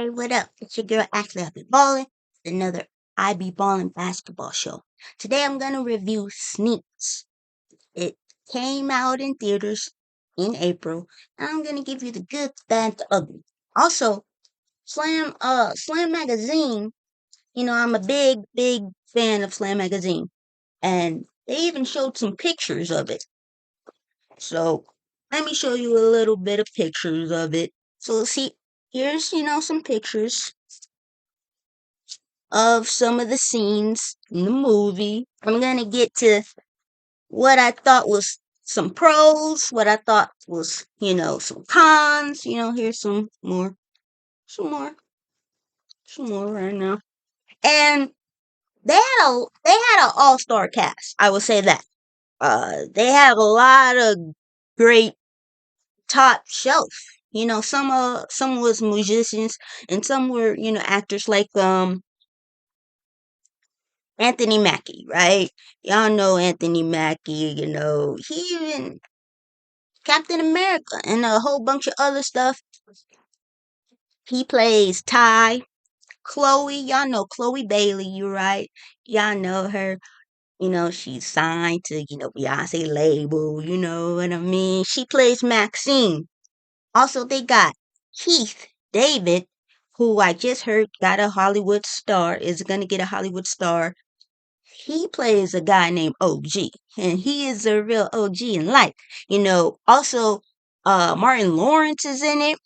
Hey, what up? It's your girl Ashley. I be ballin'. Another I be ballin' basketball show. Today I'm gonna review Sneaks. It came out in theaters in April, and I'm gonna give you the good, bad, the ugly. Also, Slam Magazine. I'm a big fan of Slam Magazine, and they even showed some pictures of it. So let me show you a little bit of pictures of it. So see, here's some pictures of some of the scenes in the movie. I'm gonna get to what I thought was some pros, what I thought was, some cons. Here's some more, some more right now. And they had an all-star cast. I will say that. They have a lot of great top shelf. Some was musicians and some were, actors like Anthony Mackie, right? Y'all know Anthony Mackie, he even Captain America and a whole bunch of other stuff. He plays Ty. Chloe, y'all know Chloe Bailey, you right? Y'all know her. She's signed to, Beyonce label, you know what I mean? She plays Maxine. Also, they got Keith David, who I just heard got a Hollywood star, is gonna get a Hollywood star. He plays a guy named OG, and he is a real OG in life. Also, Martin Lawrence is in it.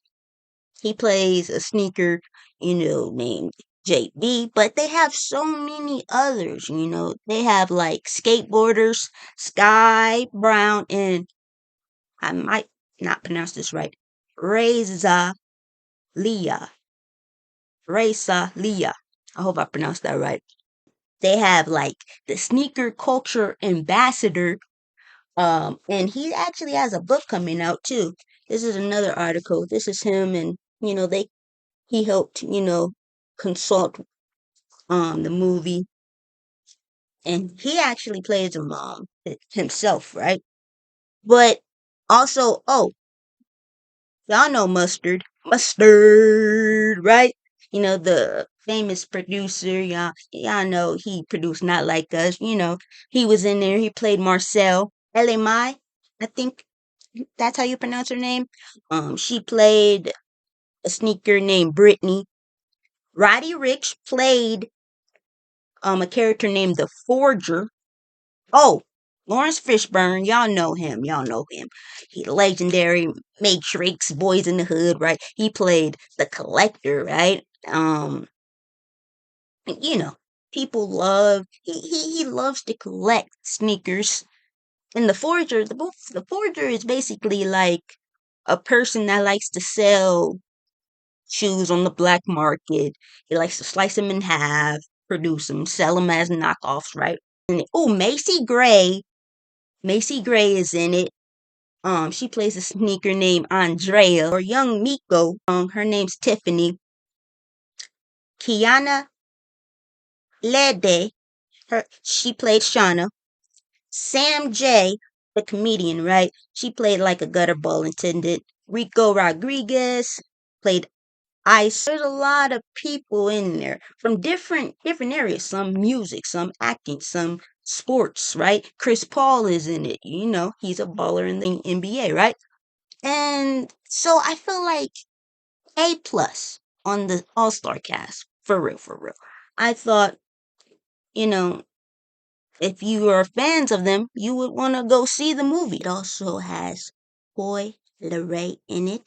He plays a sneaker, named JB, but they have so many others, They have like skateboarders, Sky Brown, and I might not pronounce this right, Reza Leah. Reza Leah. I hope I pronounced that right. They have like the sneaker culture ambassador. And he actually has a book coming out too. This is another article. This is him, and he helped consult the movie, and he actually plays him himself, right? But also, oh, y'all know Mustard, right? The famous producer. Y'all know he produced Not Like Us. He was in there. He played Marcel. LMI, I think that's how you pronounce her name. She played a sneaker named Brittany. Roddy Ricch played a character named the Forger. Oh, Lawrence Fishburne, y'all know him. Y'all know him. He legendary Matrix, Boys in the Hood, right? He played the Collector, right? You know, people love he loves to collect sneakers. And the Forger is basically like a person that likes to sell shoes on the black market. He likes to slice them in half, produce them, sell them as knockoffs, right? And oh, Macy Gray is in it. She plays a sneaker named Andrea or young Miko. Her name's Tiffany. Kiana Lede, she played Shauna. Sam J, the comedian, right? She played like a gutter ball attendant. Rico Rodriguez played Ice. There's a lot of people in there from different areas. Some music, some acting, some sports, right? Chris Paul is in it. He's a baller in the NBA, right? And so I feel like A+ on the All Star cast. For real, for real. I thought, you know, if you are fans of them, you would want to go see the movie. It also has Boy Larray in it.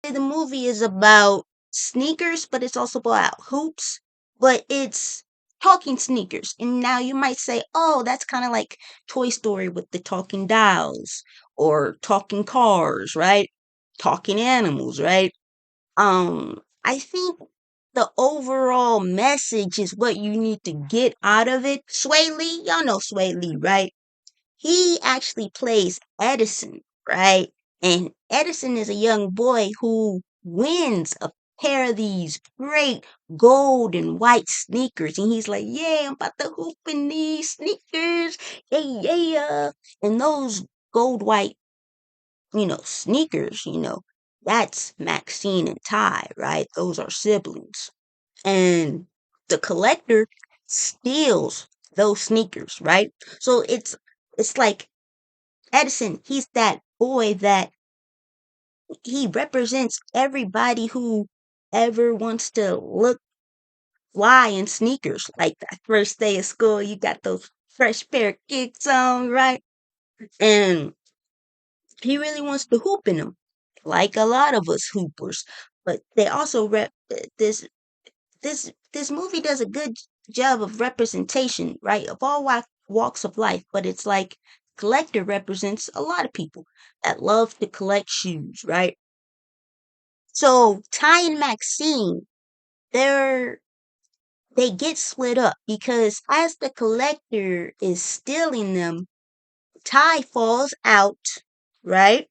The movie is about sneakers, but it's also about hoops, but it's talking sneakers. And now you might say, oh, that's kind of like Toy Story with the talking dolls or talking cars, right? Talking animals, right? I think the overall message is what you need to get out of it. Swae Lee, y'all know Swae Lee, right? He actually plays Edison, right? And Edison is a young boy who wins a pair of these great gold and white sneakers. And he's like, yeah, I'm about to hoop in these sneakers. Yeah, yeah. And those gold white, sneakers, That's Maxine and Ty, right? Those are siblings. And the collector steals those sneakers, right? So it's like Edison, he's that boy that he represents everybody who ever wants to look fly in sneakers. Like that first day of school, you got those fresh pair of kicks on, right? And he really wants to hoop in them, like a lot of us hoopers. But they also this movie does a good job of representation, right, of all walks of life. But it's like collector represents a lot of people that love to collect shoes, right? So Ty and Maxine, they're they get split up because as the collector is stealing them, Ty falls out, right?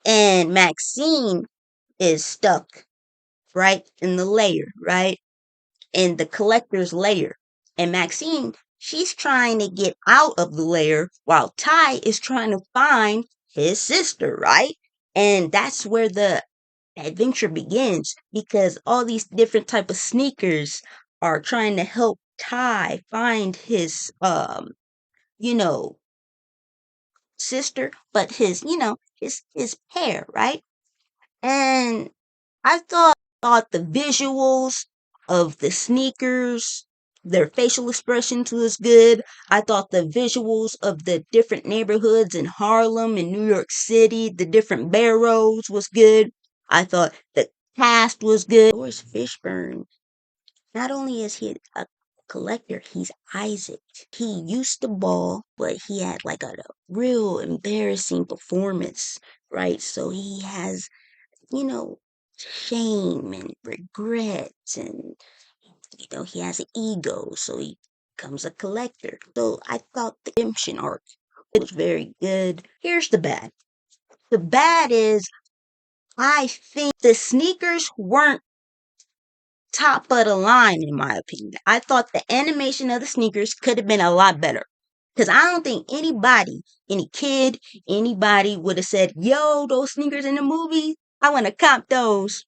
And Maxine is stuck, right, in the layer, right? In the collector's layer. And Maxine, she's trying to get out of the layer while Ty is trying to find his sister, right? And that's where the adventure begins because all these different type of sneakers are trying to help Ty find his you know sister, but his his pair, right? And I thought the visuals of the sneakers, their facial expressions was good. I thought the visuals of the different neighborhoods in Harlem and New York City, the different barrows was good. I thought the cast was good. Lawrence Fishburne, not only is he a collector, he's Isaac. He used to ball, but he had like a real embarrassing performance, right? So he has you know, shame and regret and he has an ego, so he becomes a collector. So I thought the redemption arc was very good. Here's the bad. The bad is I think the sneakers weren't top of the line in my opinion. I thought the animation of the sneakers could have been a lot better. Cause I don't think anybody, any kid, anybody would have said, yo, those sneakers in the movie, I want to cop those.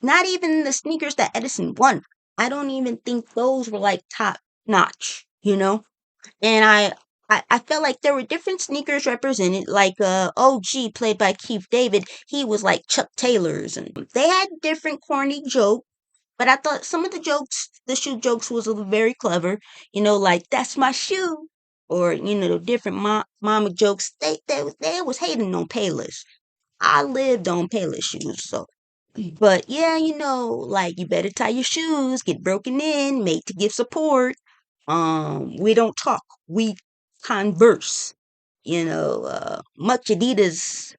Not even the sneakers that Edison won. I don't even think those were like top notch, And I felt like there were different sneakers represented, like OG played by Keith David. He was like Chuck Taylor's, and they had different corny jokes. But I thought some of the jokes, the shoe jokes, was very clever. Like that's my shoe, or the different mama jokes. They was hating on Payless. I lived on Payless shoes, so but yeah, like you better tie your shoes, get broken in, made to give support. We don't talk, we converse. Much Adidas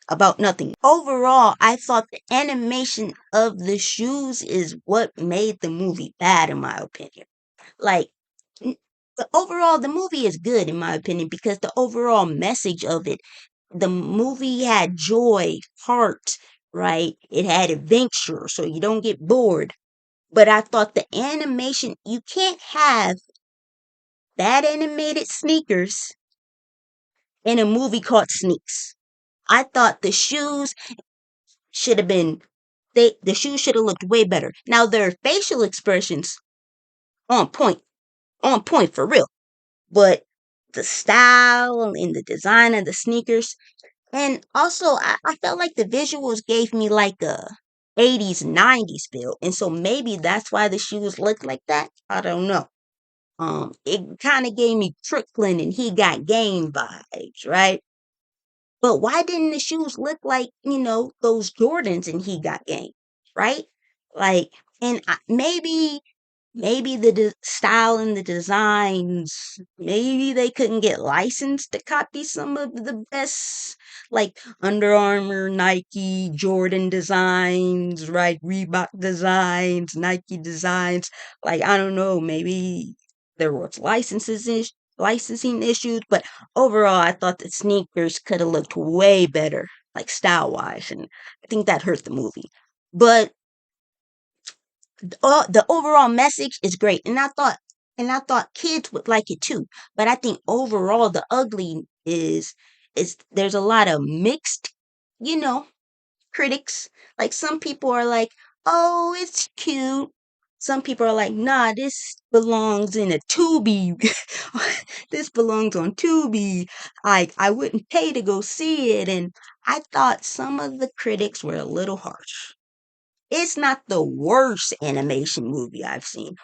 about nothing. Overall, I thought the animation of the shoes is what made the movie bad, in my opinion. Like, n- the movie is good, in my opinion, because the overall message of it, the movie had joy, heart, right? It had adventure, so you don't get bored. But I thought the animation, you can't have bad animated sneakers in a movie called Sneaks. I thought the shoes should have been, the shoes should have looked way better. Now their facial expressions on point, on point for real. But the style and the design of the sneakers, and also, I felt like the visuals gave me like a 80s, 90s feel. And so maybe that's why the shoes look like that. I don't know. It kind of gave me Crooklyn and He Got Game vibes, right? But why didn't the shoes look like, those Jordans and He Got Game, right? Like, and maybe the style and the designs, maybe they couldn't get licensed to copy some of the best, like Under Armour, Nike, Jordan designs, right? Reebok designs, Nike designs. Like, I don't know, maybe there was licensing issues, but overall, I thought the sneakers could have looked way better, like style wise, and I think that hurt the movie. But the overall message is great, and I thought kids would like it too. But I think overall the ugly is there's a lot of mixed, you know, critics. Like some people are like, "Oh, it's cute." Some people are like, "Nah, this belongs in a Tubi. This belongs on Tubi. I wouldn't pay to go see it." And I thought some of the critics were a little harsh. It's not the worst animation movie I've seen,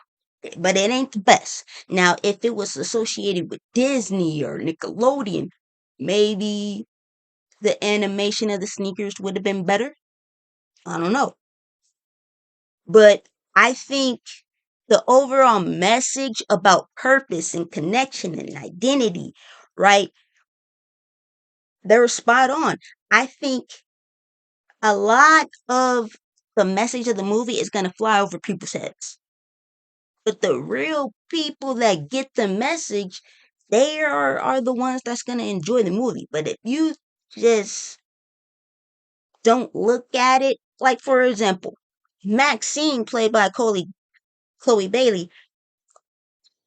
but it ain't the best. Now, if it was associated with Disney or Nickelodeon, maybe the animation of the sneakers would have been better. I don't know. But I think the overall message about purpose and connection and identity, right? They're spot on. I think a lot of the message of the movie is going to fly over people's heads. But the real people that get the message, are the ones that's going to enjoy the movie. But if you just don't look at it, like for example, Maxine, played by Chloe Bailey,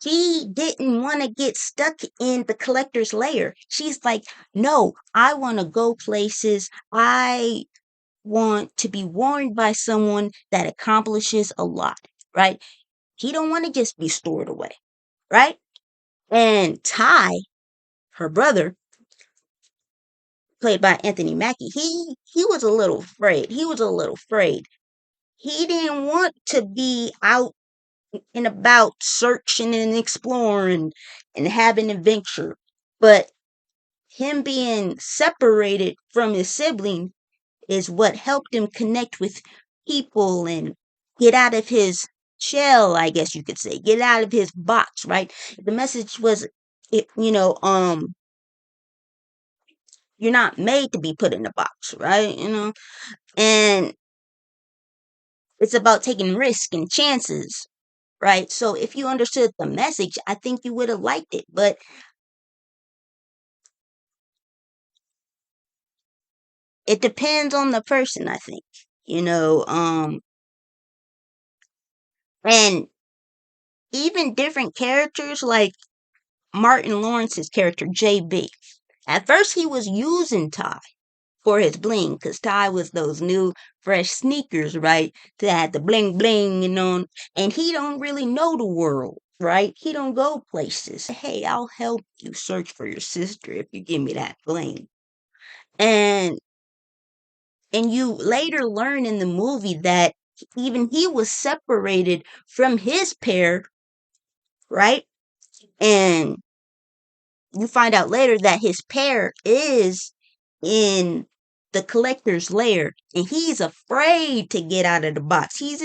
she didn't want to get stuck in the collector's lair. She's like, no, I want to go places. I want to be worn by someone that accomplishes a lot, right? He don't want to just be stored away, right? And Ty, her brother, played by Anthony Mackie, he was a little afraid. He was a little afraid. He didn't want to be out and about searching and exploring and having adventure. But him being separated from his sibling is what helped him connect with people and get out of his shell, I guess you could say. Get out of his box, right? The message was you're not made to be put in a box, right? And it's about taking risks and chances, right? So if you understood the message, I think you would have liked it. But it depends on the person, I think. You know, and even different characters like Martin Lawrence's character JB. At first he was using Ty for his bling, because Ty was those new fresh sneakers, right? That had the bling bling, and he don't really know the world, right? He don't go places. Hey, I'll help you search for your sister if you give me that bling. And you later learn in the movie that even he was separated from his pair, right? And you find out later that his pair is in the collector's lair, and he's afraid to get out of the box. He's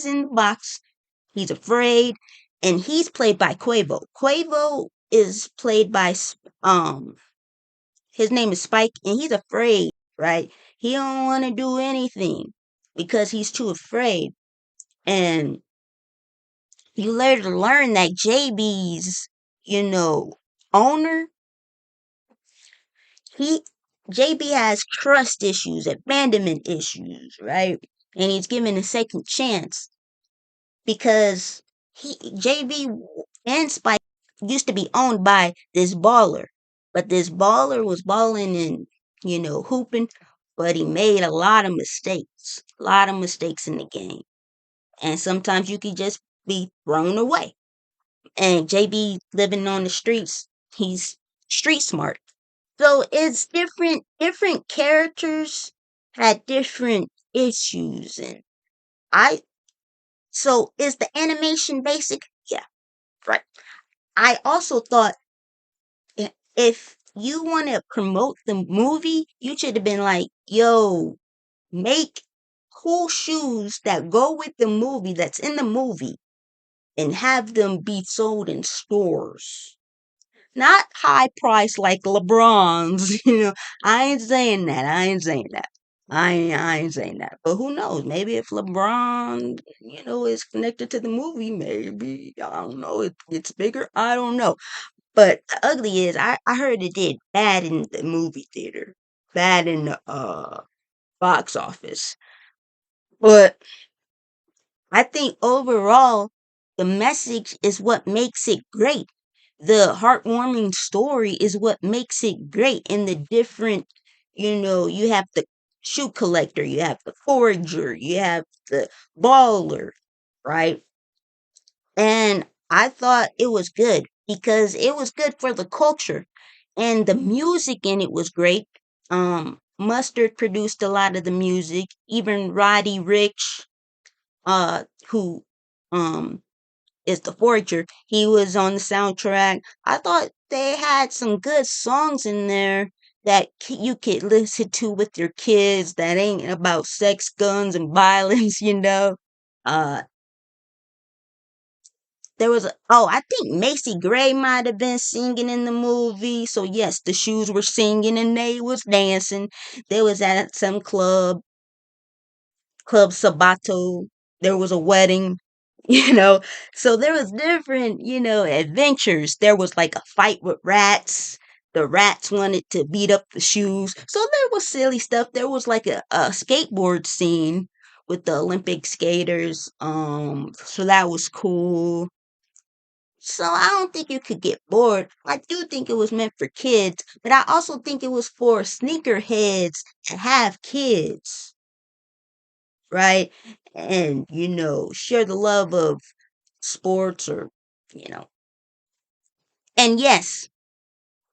in the box. He's afraid, and he's played by Quavo. Quavo is played by his name is Spike, and he's afraid, right? He don't want to do anything because he's too afraid. And you later learn that JB's, owner, he JB has trust issues, abandonment issues, right? And he's given a second chance because JB and Spike used to be owned by this baller, but this baller was balling and hooping, but he made a lot of mistakes in the game, and sometimes you could just be thrown away. And JB living on the streets, he's street smart. So it's different characters had different issues, and I so is the animation basic? Yeah, right. I also thought if you want to promote the movie, you should have been like, yo, make cool shoes that go with the movie that's in the movie and have them be sold in stores. Not high price like LeBron's, I ain't saying that. I ain't saying that. I ain't saying that. But who knows? Maybe if LeBron, is connected to the movie, maybe I don't know. It's bigger. I don't know. But the ugly is, I heard it did bad in the movie theater, bad in the box office. But I think overall, the message is what makes it great. the heartwarming story is what makes it great. And the different, you have the shoe collector, you have the forager, you have the baller, right? And I thought it was good because it was good for the culture, and the music in it was great. Mustard produced a lot of the music, even Roddy Rich, who um is the forager. He was on the soundtrack. I thought they had some good songs in there that you could listen to with your kids that ain't about sex, guns, and violence, Uh, I think Macy Gray might have been singing in the movie. So yes, the shoes were singing and they was dancing. They was at some Club Sabato. There was a wedding, you know. So there was different, adventures. There was like a fight with rats. The rats wanted to beat up the shoes. So there was silly stuff. There was like a skateboard scene with the Olympic skaters. So that was cool. So I don't think you could get bored. I do think it was meant for kids, but I also think it was for sneakerheads to have kids, right? And, share the love of sports or, you know. And yes,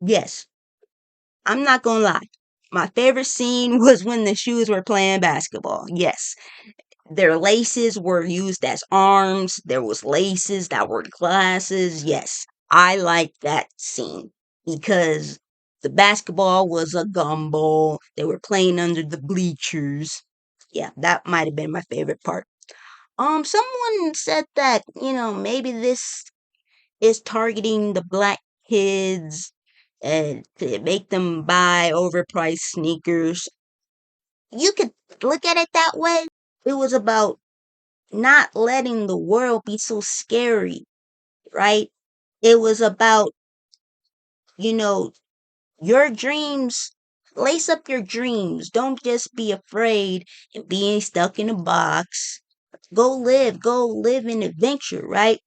yes, I'm not gonna lie. My favorite scene was when the shoes were playing basketball. Yes, their laces were used as arms. There was laces that were glasses. Yes, I liked that scene because the basketball was a gumball. They were playing under the bleachers. Yeah, that might have been my favorite part. Someone said that, maybe this is targeting the black kids and to make them buy overpriced sneakers. You could look at it that way. It was about not letting the world be so scary, right? It was about, you know, your dreams. Lace up your dreams. Don't just be afraid and being stuck in a box. Go live an adventure, right?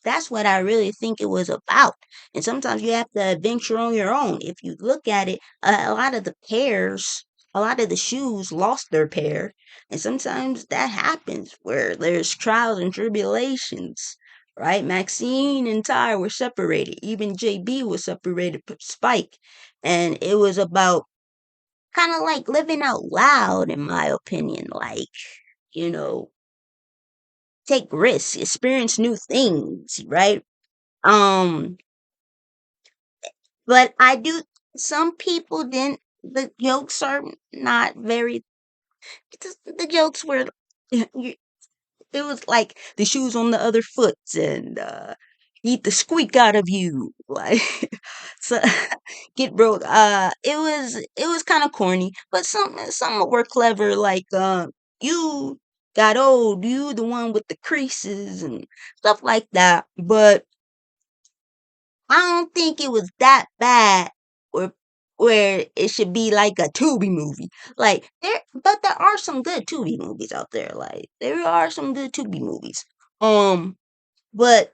That's what I really think it was about. And sometimes you have to adventure on your own. If you look at it, a lot of the pairs, a lot of the shoes lost their pair. And sometimes that happens where there's trials and tribulations, right? Maxine and Ty were separated. Even JB was separated from Spike. And it was about kind of like living out loud, in my opinion. Like, you know, take risks, experience new things, right? Um, but I do. Some people didn't. The jokes are not very. The jokes were. It was like the shoes on the other foot and eat the squeak out of you, like so get broke. It was kind of corny, but some were clever. Like you got old, you the one with the creases and stuff like that. But I don't think it was that bad where it should be like a Tubi movie. But there are some good Tubi movies out there. Like there are some good Tubi movies. Um, but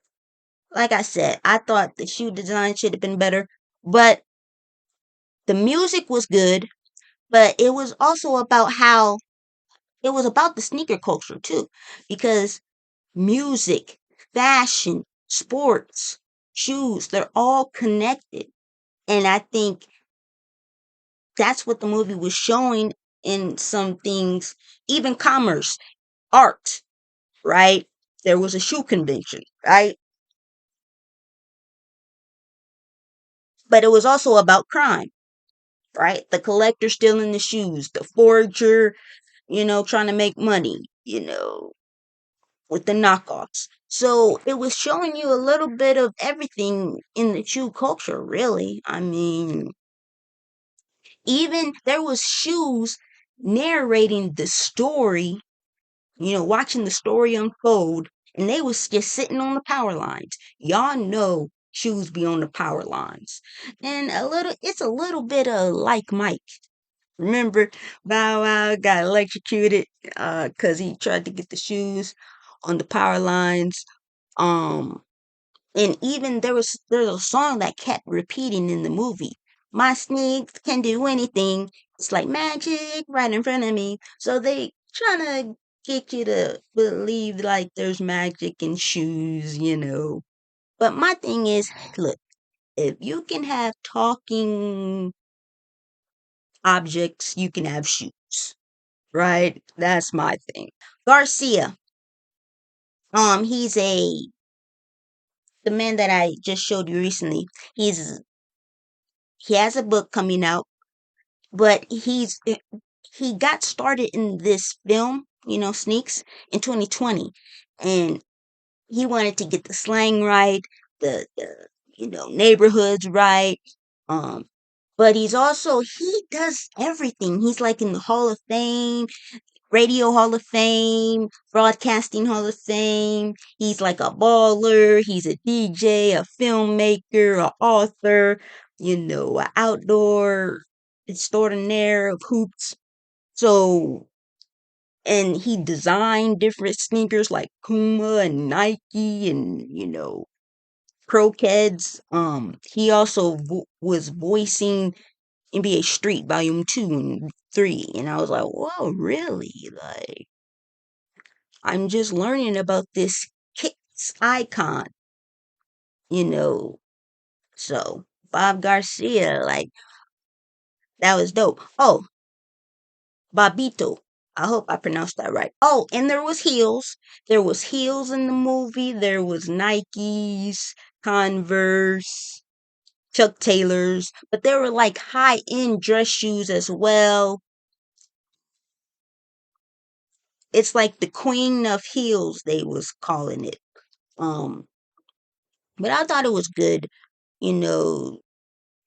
like I said, I thought the shoe design should have been better. But the music was good. But it was also about how it was about the sneaker culture too, because music, fashion, sports, shoes, they're all connected. And I think that's what the movie was showing in some things, even commerce, art, right? There was a shoe convention, right? But it was also about crime, right? The collector stealing the shoes, the forger, trying to make money, with the knockoffs. So it was showing you a little bit of everything in the shoe culture, really. I mean, even there was shoes narrating the story, watching the story unfold, and they was just sitting on the power lines. Y'all know shoes be on the power lines. And it's a little bit of like Mike. Remember, Bow Wow got electrocuted because he tried to get the shoes on the power lines. Um, And even there's a song that kept repeating in the movie. My sneaks can do anything. It's like magic right in front of me. So they trying to get you to believe like there's magic in shoes. But my thing is, look, if you can have talking objects, you can have shoes, right? That's my thing. Garcia, he's the man that I just showed you recently. He has a book coming out, but he got started in this film, Sneaks, in 2020, and he wanted to get the slang right, the neighborhoods right. Um, but he does everything. He's like in the Hall of Fame, Radio Hall of Fame, Broadcasting Hall of Fame. He's like a baller. He's a DJ, a filmmaker, a author, a outdoor extraordinaire of hoops. So, and he designed different sneakers like Puma and Nike and, Croquettes. He also was voicing NBA Street Volume 2 and 3. And I was like, whoa, really? Like, I'm just learning about this kicks icon, you know. So Bob Garcia, like that was dope. Oh, Bobito. I hope I pronounced that right. Oh, and there was heels. There was heels in the movie. There was Nikes, Converse, Chuck Taylors, but there were like high end dress shoes as well. It's like the queen of heels, they was calling it. Um, but I thought it was good. You know,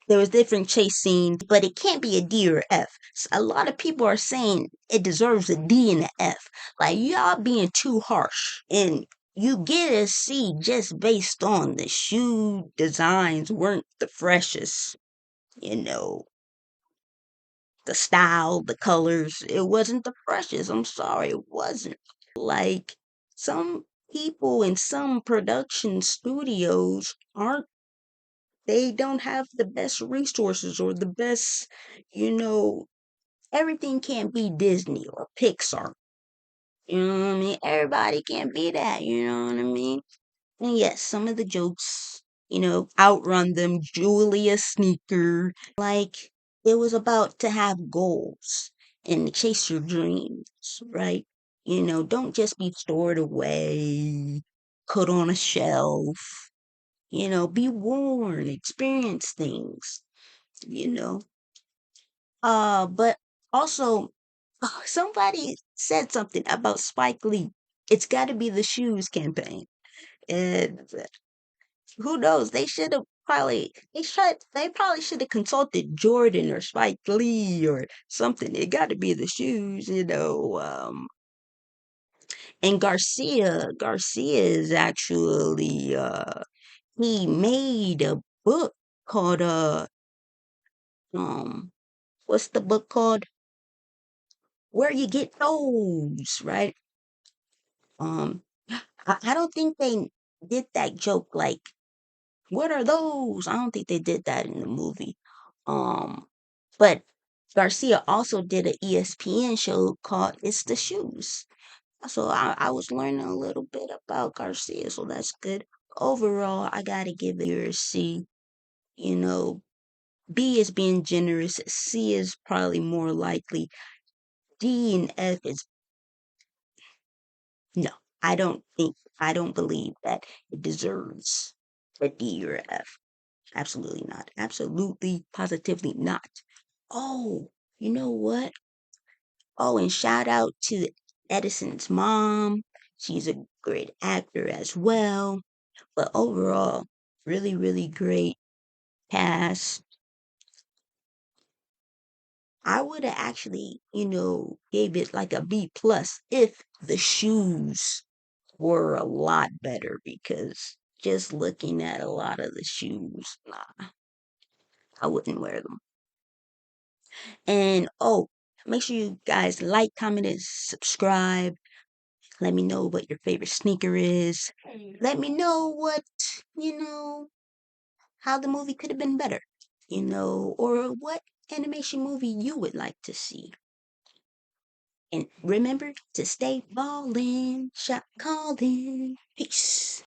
there was different chase scenes, but it can't be a D or F. A lot of people are saying it deserves a D and a F. Like y'all being too harsh, and you get a C just based on the shoe designs weren't the freshest. You know, the style, the colors, it wasn't the freshest. I'm sorry, it wasn't. Like some people in some production studios aren't they don't have the best resources or the best, you know, everything can't be Disney or Pixar. You know what I mean? Everybody can't be that, you know what I mean? And yes, some of the jokes, outrun them. Julia Sneaker, like it was about to have goals and chase your dreams, right? Don't just be stored away, put on a shelf, be worn, experience things, you know. But also, somebody said something about Spike Lee. It's got to be the shoes campaign. And who knows? They probably should have consulted Jordan or Spike Lee or something. It got to be the shoes. And Garcia is actually he made a book called um what's the book called? Where you get those, right? Um I don't think they did that joke like what are those? I don't think they did that in the movie. Um, but Garcia also did an ESPN show called It's the Shoes. So I was learning a little bit about Garcia, so that's good. Overall, I gotta give it a C. You know, B is being generous. C is probably more likely. D and F is no. I don't believe that it deserves a D or F. Absolutely not. Absolutely, positively not. Oh, you know what? Oh, and shout out to Edison's mom. She's a great actor as well. But overall, really, really great cast. I would have actually, gave it like a B plus if the shoes were a lot better because just looking at a lot of the shoes, nah, I wouldn't wear them. And oh, make sure you guys like, comment, and subscribe. Let me know what your favorite sneaker is. Let me know what, you know, how the movie could have been better, or what animation movie you would like to see. And remember to stay ballin', shot callin'. Peace.